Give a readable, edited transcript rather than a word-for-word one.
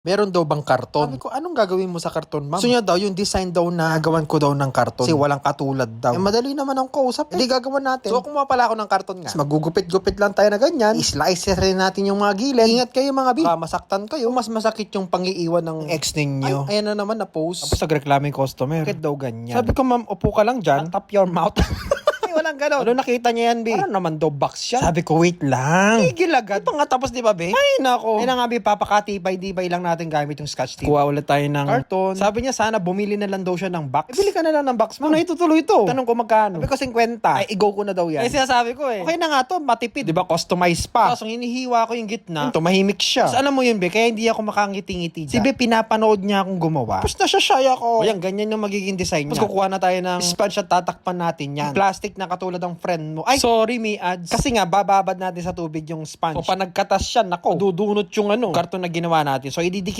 Meron daw bang karton? Sabi ko, anong gagawin mo sa karton, ma'am? Gusto niya daw yung design daw na gawan ko daw ng karton. Kasi walang katulad daw. Madali naman ang kausap. Hindi gagawin natin. So, kumuha pala ako ng karton nga. Mas magugupit-gupit lang tayo na ganyan. I-slice rin natin yung mga gilid. Ingat kayo mga bi. Baka masaktan kayo. Mas masakit yung pangiiwan ng ex ninyo. Ay, ayan na naman na post. Tapos nagreklamo yung customer. Bakit daw ganyan? Sabi ko, ma'am, upo ka lang dyan. Tap your mouth. Walang ganon. Ano nakita niya yan, Bi? Parang naman daw box siya. Sabi ko, wait lang. Tigil agad. Ito nga tapos, di ba, Bi? Ay, nako. Ay na nga, Bi, papakatibay-dibay lang natin gamit yung scotch tape. Kuha ulit tayo ng karton. Sabi niya, sana bumili na lang daw siya ng box. Bili ka na lang ng box, ma'am. Ano itutuloy ito? Tanong ko magkano. Sabi ko, 50. Ay, i-go ko na daw yan. Ay, sinasabi ko eh. Okay na nga to, matipid. Di ba, customize pa. Tapos, hinihiwa ko yung gitna. Tumahimik siya. Tapos, alam mo yun, Bi, kaya hindi ako makangiti-ngiti. Si Bi, pinapanood niya akong gumawa. Tapos, nasashy ako. O yan, ganyan yung magiging design niya. Tapos, kukuha na tayo ng sponge at tatakpan natin yan. Plastic na katulad ng friend mo. Ay, sorry, may ads. Kasi nga, bababad natin sa tubig yung sponge. So, pa nagkatas siya, nako, dudunot yung karton na ginawa natin. So, ididikit